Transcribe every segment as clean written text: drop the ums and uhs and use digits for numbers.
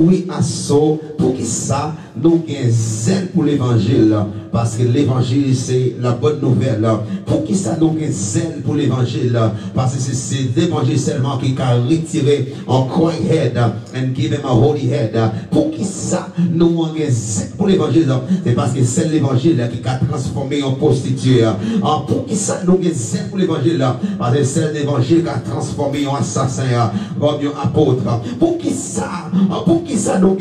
oui, à ça, pour qui ça, nous avons zèle pour l'évangile, parce que l'évangile, c'est la bonne nouvelle. Pour qui ça, nous avons zèle pour l'évangile, parce que c'est l'évangile seulement qui a retiré un crown head and give him a holy head. Pour qui ça, nous avons zèle pour l'évangile, c'est parce que c'est l'évangile qui a transformé en prostituée. Pour qui ça, nous avons zèle pour l'évangile, parce que c'est l'évangile qui a transformé en assassin, comme un apôtre. Pour qui ça, nous avons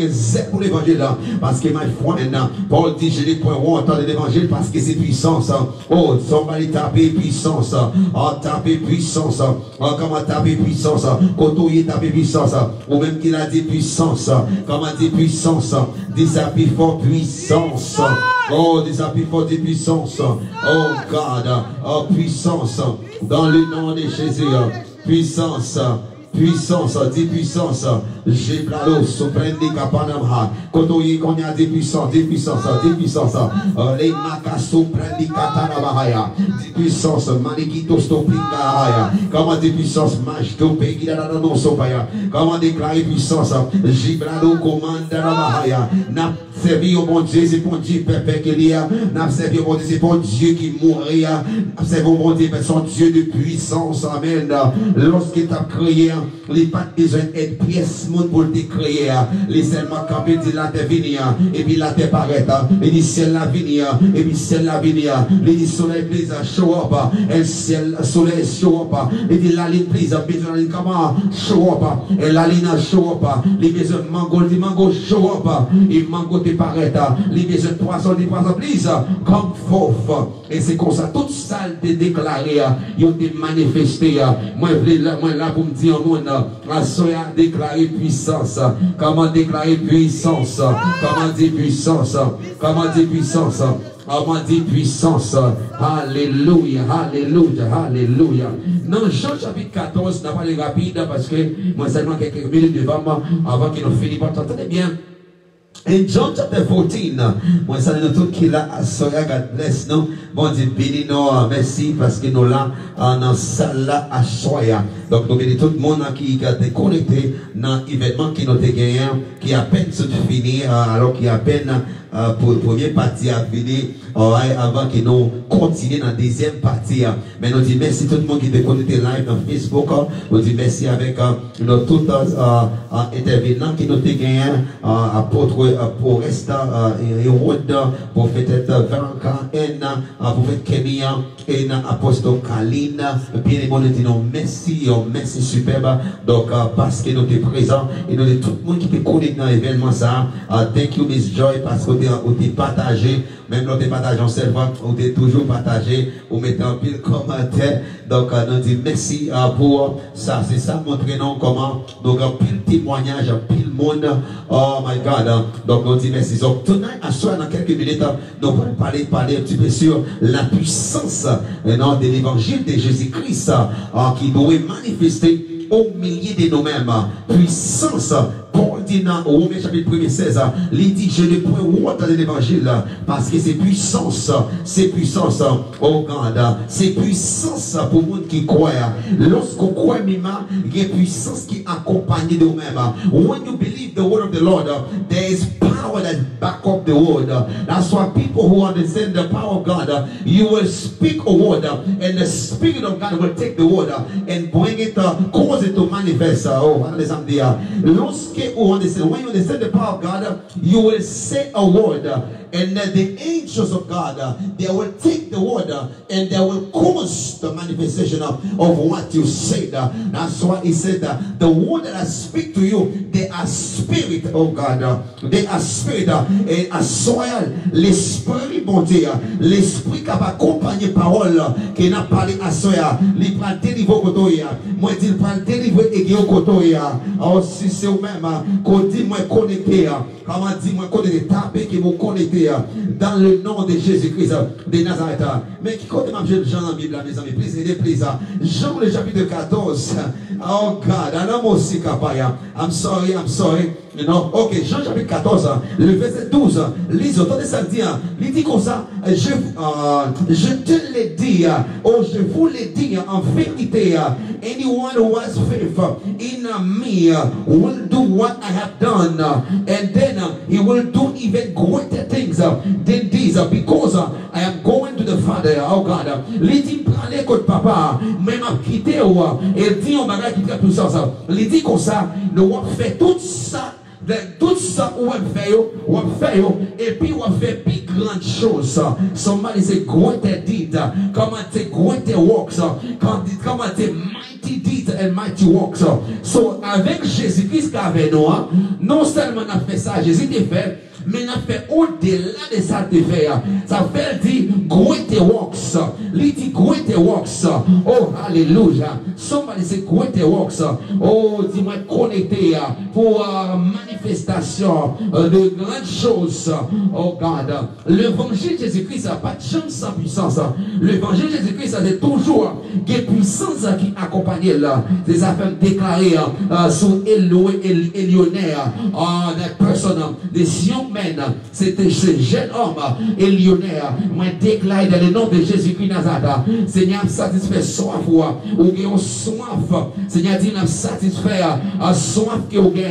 zèle pour l'évangile, parce que my friend, Paul dit, je n'ai point honte de l'évangile parce que c'est puissance. Oh, somebody taper puissance. Oh, taper puissance. Oh, comment taper puissance? Côtoyer taper puissance. Ou même qu'il a dit puissance. Comment dit puissance? Des appuis fort puissance. Oh, des appuis fort de puissance. Oh, God. Oh, puissance. Dans le nom de Jésus. Puissance. Puissance, dit puissance, j'ai plalo, soprendi kapanamha, kotoyi konya dit puissance, dit puissance, les makas soprendi katanabahaya, dit puissance, manikito stopingahaya, comment dit puissance, majto pegidana no sopaya, comment déclarer puissance, jibrado commandana n'a servi au bon Dieu, c'est pour Dieu pépé qu'il y a, n'a servi au bon Dieu, c'est pour Dieu qui mourit, n'a servi au bon Dieu, mais son Dieu de puissance, amen, lorsqu'il t'a créé, les pas besoin d'être pièce monde pour te créer, les seulement camper dit la terre venir, et puis la terre paraît, et dit ciel la venir, et puis ciel la venir, et dit soleil please show up, et ciel soleil show up, et dit la ligne please, besoin la ligne comment show up, et la ligne show up, les besoin mango, dit mango show up, et mango te paraît, les besoin poisson, dit poisson please, come forth, et c'est comme ça, toute salle te déclaré, ils ont été manifestés, moi là pour me dire au monde, la soya déclaré puissance, comment déclarer puissance, comment dire puissance, comment dire puissance, comment dire puissance, alléluia, alléluia, alléluia. Dans Jean chapitre 14, n'a pas les rapide parce que moi seulement quelques minutes devant moi avant qu'il nous finisse, entendez bien. In John chapter 14, moi ça nous tout qui là, soya God bless nous, bon Dieu béni nous, merci parce que nous là, dans salle là à soya. Donc nous bénis tout le monde qui a été connecté dans l'événement qui nous a gagné, qui a peine se finir, alors qu'il a peine pour la première partie à venir, avant que nous continuions dans la deuxième partie. Mais nous disons merci tout le monde qui est connecté live dans Facebook. Nous disons merci avec nos tous intervenants qui nous ont gagné, apôtre Poresta, Hérode, prophète Varanka, prophète Kemia, et apôtre Kaline. Bien les nous disons merci, merci superbe. Donc, parce que nous sommes présents et nous tout le monde qui est connecté dans l'événement, ça. Thank you, Miss Joy, parce que vous avez partagé. Même nous partageons seulement, on est toujours partagé, on met un pile commentaire. Donc, nous disons merci pour ça. C'est ça, montrez-nous comment nous avons pile témoignage, pile monde. Oh my God. Donc, nous disons merci. Donc, tonight, à soi, dans quelques minutes, nous allons parler un petit peu sur la puissance de l'évangile de Jésus-Christ qui doit manifester au milieu de nous-mêmes. Puissance. Paul dit dans Romains chapitre 1er 16, il dit je ne peux pas de l'évangile parce que c'est puissance, oh God, c'est puissance pour le monde qui croit. Lorsqu'on croit, il y a puissance qui accompagne de nous-mêmes. When you believe the word of the Lord, there is power that back up the word. That's why people who understand the power of God, you will speak a word and the Spirit of God will take the word and bring it, cause it to manifest. Oh, what is that there? When you understand the power of God, you will say a word, and the angels of God, they will take the word and they will cause the manifestation of what you said. That's why he said that the word that I speak to you, they are spirit, oh God. They are spirit. Et à soi, l'esprit bon Dieu, l'esprit qui va accompagner parole qui n'a parlé à soi, il prend délivrer kotoya. Moi, il prend délivrer et kotoya. Alors, si c'est au même, qu'on dit moi connecté, comment dit moi connecté, taper qui vous connecté dans le nom de Jésus-Christ de Nazareth. Mais qui compte ma Jean dans la Bible, mes amis, please. Jean le chapitre 14. Oh God, I'm sorry. Non, ok, Jean chapitre 14, le verset 12, lisez, entendez ça dire, il dit comme ça, je te l'ai dit, oh je vous l'ai dit en vérité, anyone who has faith in me will do what I have done, and then he will do even greater things than these, because I am going to the Father, oh God. Il dit, prenez contre papa, même à quitter, et dit, on va quitter tout ça, il dit comme ça, nous avons fait tout ça. Tout ça, on fait, et puis on fait plus grandes choses. Somebody say, greater deed. Comment c'est greater works. Comment c'est mighty deeds and mighty works. So, avec Jésus-Christ qu'avec nous, non seulement on a fait ça, Jésus t'a fait, mais on a fait au-delà de ça de faire. Ça fait dire greater works. Il dit greater works. Oh, hallelujah. Somebody say greater works. Oh, dis-moi connecté pour manifestation de grandes choses. Oh God. L'évangile de Jésus-Christ n'a pas de chance sans puissance. L'évangile de Jésus-Christ a toujours des puissances qui accompagnent des affaires déclarées sous Éléonère. Des personnes, des young men, c'était ce jeune homme Éléonère. Moi déclaré dans le nom de Jésus-Christ Nazareth. Seigneur, satisfait soif ou gagne soif. Seigneur, dit nous satisfait soif que vous gagnez.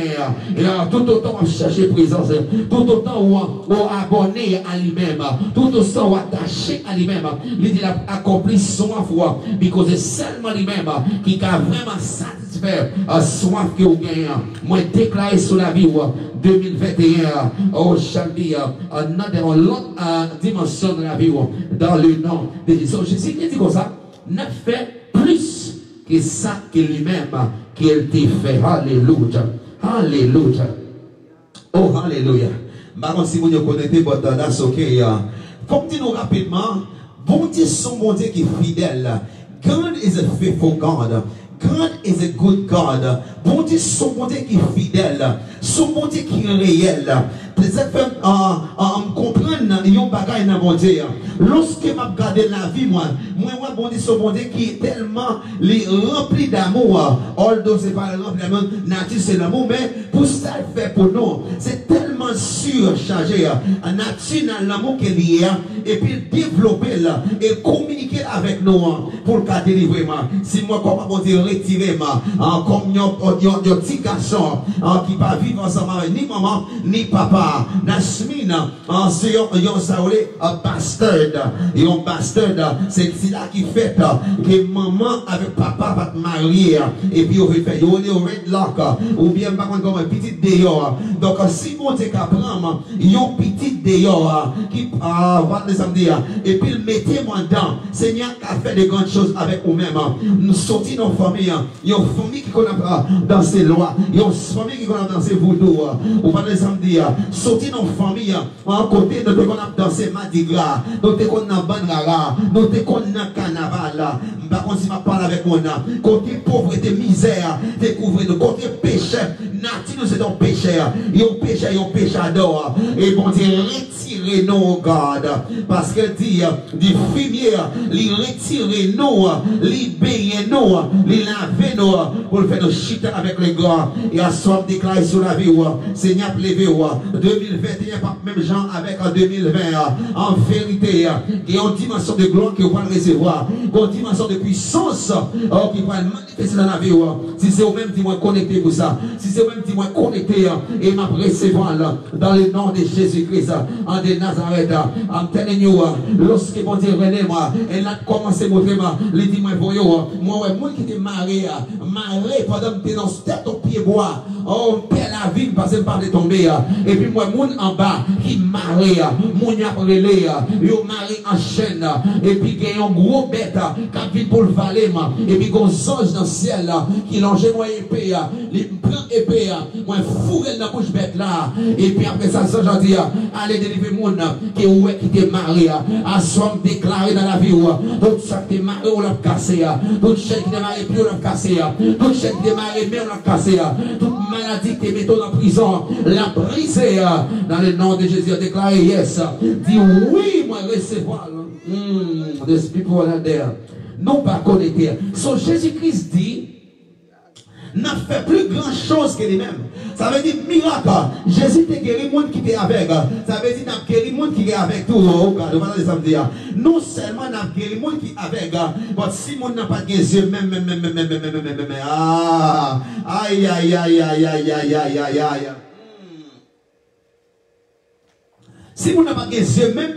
Et tout autant on chercher présence, tout autant on abonné à lui-même, tout autant on attaché à lui-même. Il a accompli soif parce que c'est seulement lui-même qui a vraiment satisfait soif que vous gagnez. Moi déclaré sur la vie 2021, oh Charlie, dans l'autre dimension de la vie, dans le nom de Jésus. Jésus dit comme ça, n'a fait plus que ça que lui-même qu'il t'a fait. Alléluia. Alléluia. Oh, alléluia. Maintenant, si vous ne connaissez pas, that's okay. Faut que nous rapidement, bon Dieu, son bon Dieu qui est fidèle. God is a faithful God. God is a good God. Bon Dieu, son bon Dieu qui est fidèle. Son bon Dieu qui est réel. Peut-être comprendre yon bagay dans mon Dieu. Lorsque m'a regardé la vie, moi bon Dieu, son bon Dieu qui est tellement rempli d'amour. Although c'est pas rempli d'amour, nature c'est l'amour, mais pour ça il fait pour nous. C'est tellement surchargé. Nature dans l'amour qu'il y a, et puis développer là, et communiquer avec nous pour le cas délivrer. Si moi, comment bon Dieu retirer comme yon petit garçon qui va vivre ensemble avec ni maman, ni papa. Nasmine, c'est un bastard. Et un bastard, c'est là qui fait que maman avec papa va te marier. Et puis, on va faire un redlock. Ou bien, par contre, comme un petit dehors. Donc, si mon Dieu prend un petit dehors qui va les samedis, et puis, mettez-moi dedans. Seigneur a fait de grandes choses avec vous-même. Nous sortons dans la famille. Il y a une famille qui connaît dans ses lois. Il y a une famille qui connaît dans ses voodoo. Ou pas les samedis. Sorti dans la famille, en côté de nous a dansé Mardi Gras, nous te connaissons dans Banrara, nous te connaissons dans Carnaval. Par contre, si je parle avec moi, côté pauvreté, misère, découvrir le côté péché, nature, c'est un péché. Il y a un péchador. Et bon Dieu, retirez-nous, God. Parce qu'elle dit, du fumier, il retirez-nous, libérez-nous, il lavez-nous, pour le faire de chiter avec les gars. Et à soi déclarer sur la vie, Seigneur, levez 2021, pas même gens avec en 2020, en vérité, il y a une dimension de gloire que vous allez recevoir, une dimension de puissance qui va manifester dans la vie. Si c'est vous-même qui m'ont connecté pour ça, si c'est vous-même qui m'ont connecté et m'a recevoir dans le nom de Jésus-Christ, en de Nazareth, I'm telling you, lorsque mon Dieu rené moi, elle a commencé à montrer moi, il dit moi pour moi, moi qui t'ai marié pendant que tu es dans tête au pied bois, on perd la vie parce que je ne pas de tomber. Et puis moi, moun en bas, qui marre, moun y a relé, yo marre en chaîne, et puis il y a un gros bête, qui vient pour le valet, et puis il y a un ange dans le ciel, qui longe moi épée, il prend épée, moi fourré dans la bouche bête là, et puis après ça, ça j'en dis, allez délivrer moun, qui t'est marié, à soi déclaré dans la vie, tout ça qui t'est marié, on l'a cassé, tout ça qui t'est marié, puis on l'a cassé, tout ça qui t'est marié, mais on l'a cassé, toute maladie qui t'est mis en prison, la brisé, dans le nom de Jésus, déclaré yes. Dis oui, moi recevoir. There's people out there. Non pas connectés. So Jésus-Christ dit, n'a fait plus grand chose que lui-même. Ça veut dire miracle. Jésus t'a guéri le monde qui est avec. Ça veut dire n'a guéri le monde qui est avec tout. Non seulement n'a guéri le monde qui est avec, mais si le monde n'a pas de yeux, même. Aïe, aïe, aïe, aïe, aïe, aïe, aïe, aïe, aïe. Si vous n'avez pas des yeux, même,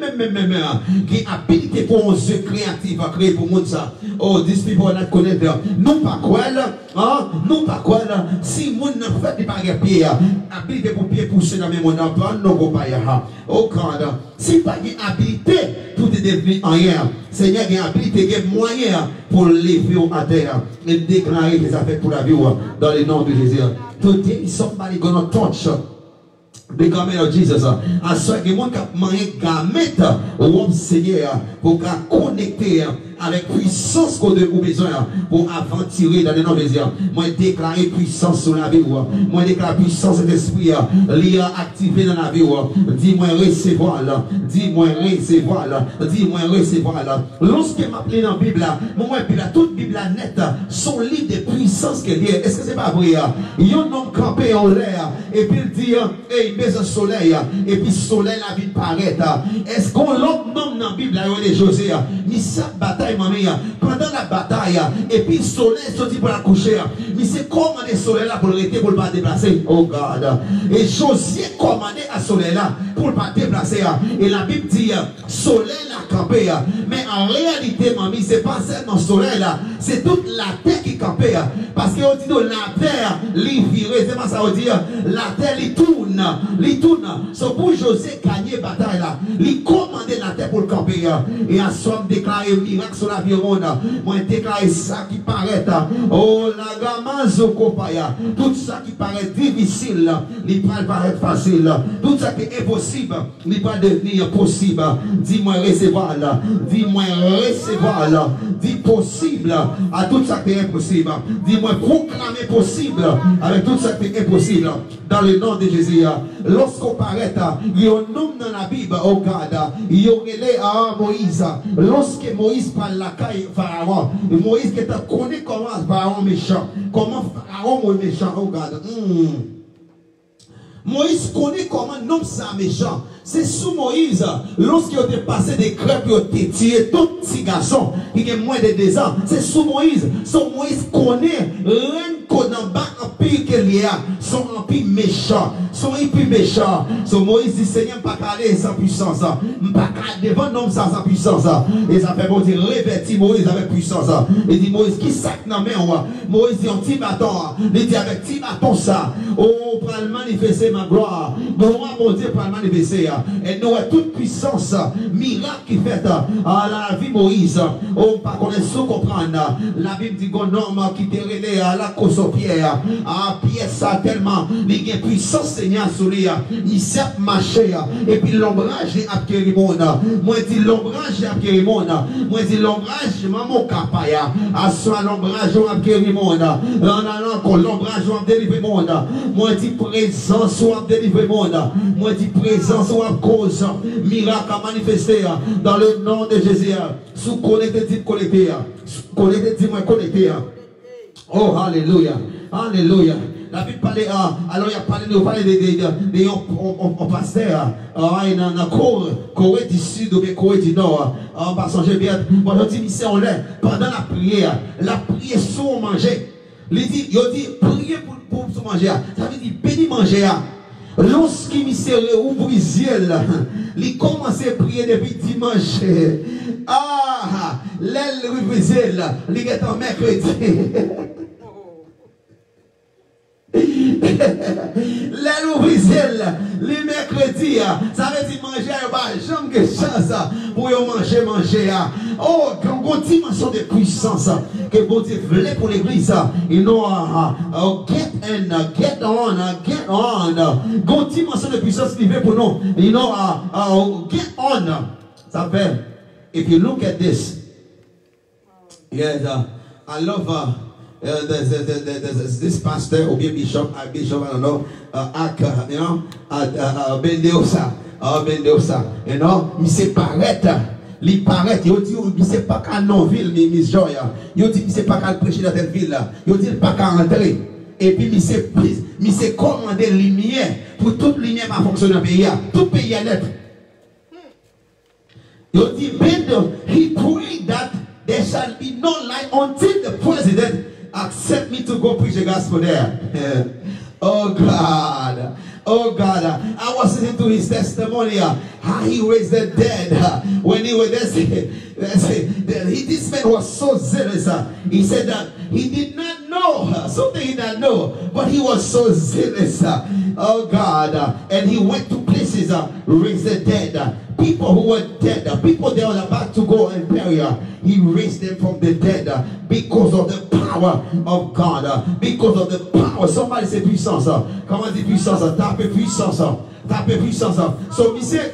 qui habilité pour un yeux créatif à créer pour le monde ça. Oh, these people not connected. Non pas quoi là, hein? Non pas quoi là. Si vous n'avez pas fait des bagages pieds, habilité pour pied pousser dans le monde, non pas ya. Oh, quand si pas de habilité pour te devenir en rien, Seigneur a habilité, il moyen pour lever à terre et déclarer les affaires pour la vie dans le nom de Jésus. Today somebody gonna touch the garment of Jesus. À ce que mon cap manger garment au Seigneur pour connecter avec puissance qu'on a besoin pour aventurer dans le nom de Jésus. Moi déclarer puissance sur la vie. Moi déclarer puissance de l'esprit lié activé dans la vie. Dis-moi recevoir là. Dis-moi recevoir là. Dis-moi recevoir là. Lorsque m'appelle dans la Bible là, moi puis la toute Bible là nette son livre de puissance que Dieu. Est-ce que c'est pas vrai? Il y a un homme campé en l'air et puis il dit hey, il met un soleil et puis le soleil la vie paraît. Est-ce qu'on l'autre nom dans la Bible là, il y a José, mais ça bataille pendant la bataille et puis le soleil sorti pour la coucher, mais c'est comment le soleil là pour le rester pour le pas déplacer. Oh God. Et José commandé à soleil là pour le pas déplacer et la Bible dit soleil là campé, mais en réalité mamie c'est pas seulement soleil là, c'est toute la terre qui campait parce que on dit la terre li virée, c'est pas ça on dit la terre li tourne so pour José gagner bataille là, li commandé la terre pour le camper et à somme déclaré miracle sur la vie au monde. Moi déclaré ça qui paraît oh la gamin zokopaya, tout ça qui paraît difficile il va paraître facile, tout ça qui est impossible il va devenir possible. Dis-moi recevoir là, dis-moi recevoir là, dis possible à tout ça qui est impossible, dis-moi proclamer possible avec tout ça qui est impossible dans le nom de Jésus. Lorsqu'on paraît il y a un homme dans la Bible oh God, il y a à Moïse. Lorsque Moïse parle la caille Pharaon, Moïse qui t'a connu comment Pharaon méchant, comment Pharaon est méchant, oh God. Moïse connaît comment l'homme ça méchant. C'est sous Moïse, lorsqu'il a passé des crêpes, il a tiré tout petit garçon qui a moins de 2 ans. C'est sous Moïse. Son Moïse connaît rien qu'on en bas empire qu'il y a. Son empire méchant. Son empire méchant. Son Moïse dit Seigneur, pas aller sans puissance. Pas devant l'homme sans puissance. Et ça fait bon dire revêtir Moïse avec puissance. Il dit Moïse qui sac dans main. Moïse dit un petit bâton. Il dit avec petit bâton ça. Oh, pour le manifester ma gloire. Mon Dieu, pour le manifester. Et nous avons toute puissance, miracle qui fait à la vie Moïse. On pas connaître ce comprendre. La Bible dit qu'on homme qui te relève à la cause au Pierre. À Pierre, ça tellement, il y a puissance Seigneur sur lui. Il s'est marché. Et puis l'ombrage est à monde. Moi, je dis l'ombrage est à monde. Moi, je dis l'ombrage, maman capaya. À soi l'ombrage est à monde. L'ombrage est à délivrer monde. Moi, je dis présence est à délivrer monde. Moi, je dis présence à cause, miracle à manifester dans le nom de Jésus. Sous connecté, dit connecté. Connecté, dis-moi connecté. Oh, alléluia. Alléluia. La Bible parlait, alors il a parlé de pasteur, dans la Corée du Sud ou Corée du Nord, en passant, j'ai bien, bon, je dis, on l'est, pendant la prière sans manger. Il dit, priez pour manger. Ça veut dire, béni manger. Lorsqu'il s'est ouvert les yeux, il commence à prier depuis dimanche. Ah, l'aile ouvre les yeux, il est en mercredi. L'aile ouvre les yeux, le mercredi, ça veut dire manger, j'aime que chance pour manger. Oh, quand on dimension de puissance que bon Dieu voulait pour l'église, you know, get on. Quand dimension de puissance qui veut pour nous, you know, get on. Ça fait, if you look at this, yes, I love this pastor, or bishop, I don't know, you know, Bendeosa, you know, il s'est paraître. Il paraît, il dit, il ne sait pas qu'à non-ville, Miss Joya. Il dit, il ne sait pas qu'à prêcher dans telle ville. Il dit, il ne pas qu'à entrer. Et puis, il s'est commandé lumière pour toute lumière va fonctionner dans le pays. Tout pays à l'être. Il dit, he prayed that there shall be no light until the president accept me to go preach the gospel there. Oh God. Oh God, I was listening to his testimony, how he raised the dead. When he was there, this man was so zealous. He said that he did not know, something he did not know, but he was so zealous. Oh God, and he went to places, raised the dead. People who were dead, people that were about to go and bury, he raised them from the dead because of the power of God, because of the power. Somebody say puissance. Comment dire puissance? Tapez puissance. Tapez puissance. So, monsieur,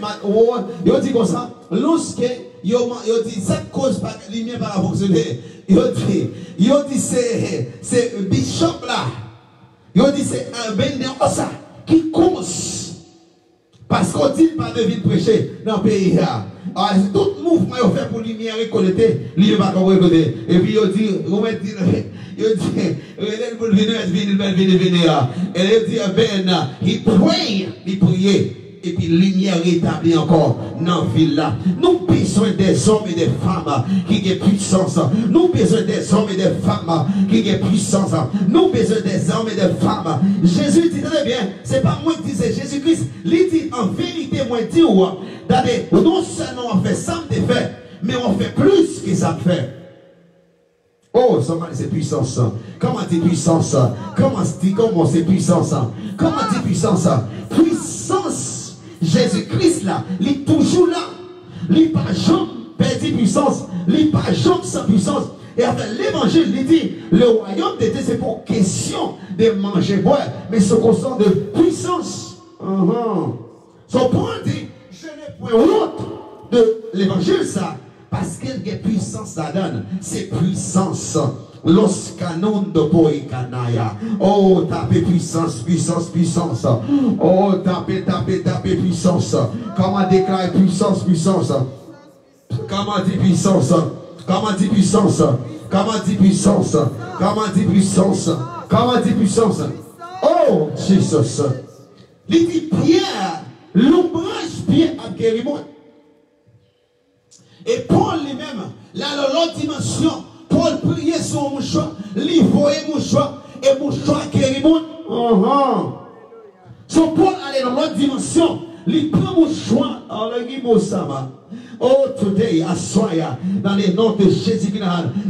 il dit comme ça, lorsque il dit cette cause par la lumière va fonctionner, il dit c'est bishop là, il dit c'est un bénéosa qui cause. Parce qu'on dit pas de vie prêcher dans le pays. Tout mouvement est fait pour lumière récolter, il va pas récolter. Et puis il dit, il priait. Et puis lumière rétablie encore dans la ville là. Nous besoin des hommes et des femmes qui ont puissance. Nous besoin des hommes et des femmes qui ont puissance. Nous besoin des hommes et des femmes. Jésus dit très bien, c'est pas moi qui dis, c'est Jésus-Christ. Il dit en vérité, moi je dis, non seulement on fait ça de fait, mais on fait plus que ça fait. Oh, c'est puissance. Comment dit puissance? Comment c'est puissance? Comment dit puissance? Puissance. Jésus-Christ là, il est toujours là. Il n'est pas jamais perdu puissance. Il n'est pas jamais sans puissance. Et avec l'évangile, il dit, le royaume de Dieu, c'est pour question de manger, boire, mais ce qu'on sent de puissance. Son point dit, je n'ai point honte de l'évangile ça, parce qu'il y a puissance, ça donne. C'est puissance. Los canons de Poikanaya. Oh, tapez puissance, puissance, puissance. Oh, tapez puissance. Comment déclarer puissance, puissance? Comment dire puissance? Comment dire puissance? Comment dire puissance? Comment dire puissance? Comment dire puissance? Oh, Jesus. Il dit Pierre, l'ombrage Pierre a guéri moi. Et Paul lui-même, là, l'autre dimension. Paul priait sur mon choix, il voyait mon choix, et mon choix guérit mon. So Paul allait dans l'autre dimension, il prend mon choix, oh, today, assoya, dans les noms de Jésus-Christ,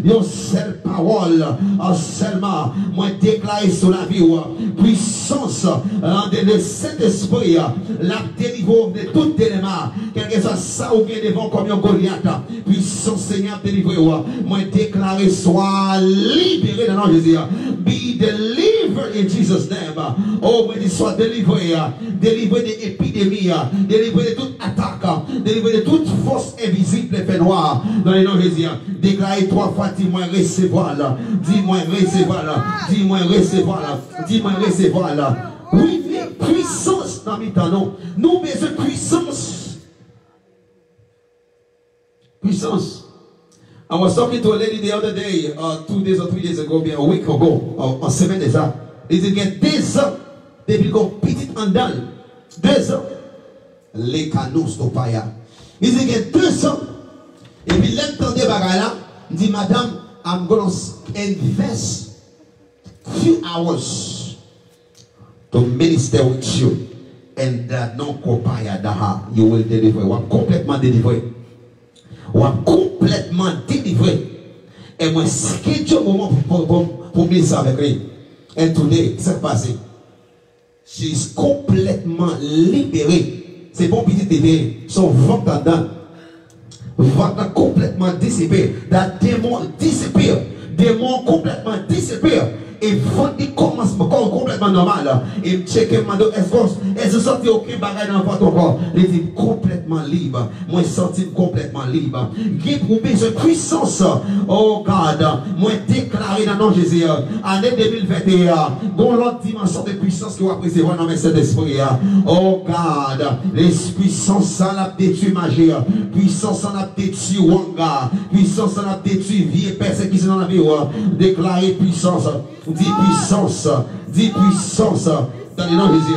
une seule parole, seulement, moi déclaré sur la vie, puissance, de le Saint-Esprit, la délivrance de tout élément, quel que soit ça ou bien devant comme un Goliath, puissance Seigneur délivré, moi déclaré, soit libéré dans le nom de Jésus, be delivered in Jesus' name, oh, moi soit délivré, délivré des épidémies, délivré de toute attaque, délivré de toute force invisible et fait noir dans les noms de Jésus. Déclarez 3 fois, dis-moi recevoir là, dis-moi recevoir là, dis-moi recevoir là, dis-moi recevoir là. Oui, puissance dans mes temps, nous besoin de puissance. Puissance. I was talking to a lady the other day, 2 days or 3 days ago, bien a week ago, en semaine déjà. Ils disent 2 ans, depuis qu'on petit en dalle. 2 ans. Les canaux stopaya. Ils disent 2 ans. Et puis l'entendez bagay là, dit madame, I'm going to invest few hours to minister with you. And that no kopaya daha, you will deliver. Ou complètement délivré. Ou complètement délivré. Et moi, c'est un moment pour ministrer avec lui. Et today, c'est passé. She is complètement libérée. C'est bon petit TV. Son ventre dedans. Ventre complètement dissipé. La démon dissipé. Démon complètement dissipé. Et ventre commence complètement normal. Et check est-ce que sorti aucun bagage dans votre corps. Il est complètement libre. Moi, je senti complètement libre. Qui pour besoin de puissance. Oh God. Moi, déclaré dans le nom de Jésus. Année 2021. Dans l'autre dimension de puissance que vous appréciez dans cet esprit. Oh God. L'esprit sans la détruit magie. Puissance sans la détruit wanga. Puissance sans la détruit vie et persécution dans la vie. Déclarer puissance. Dis puissance. Dis puissance. Dans les noms de Jésus.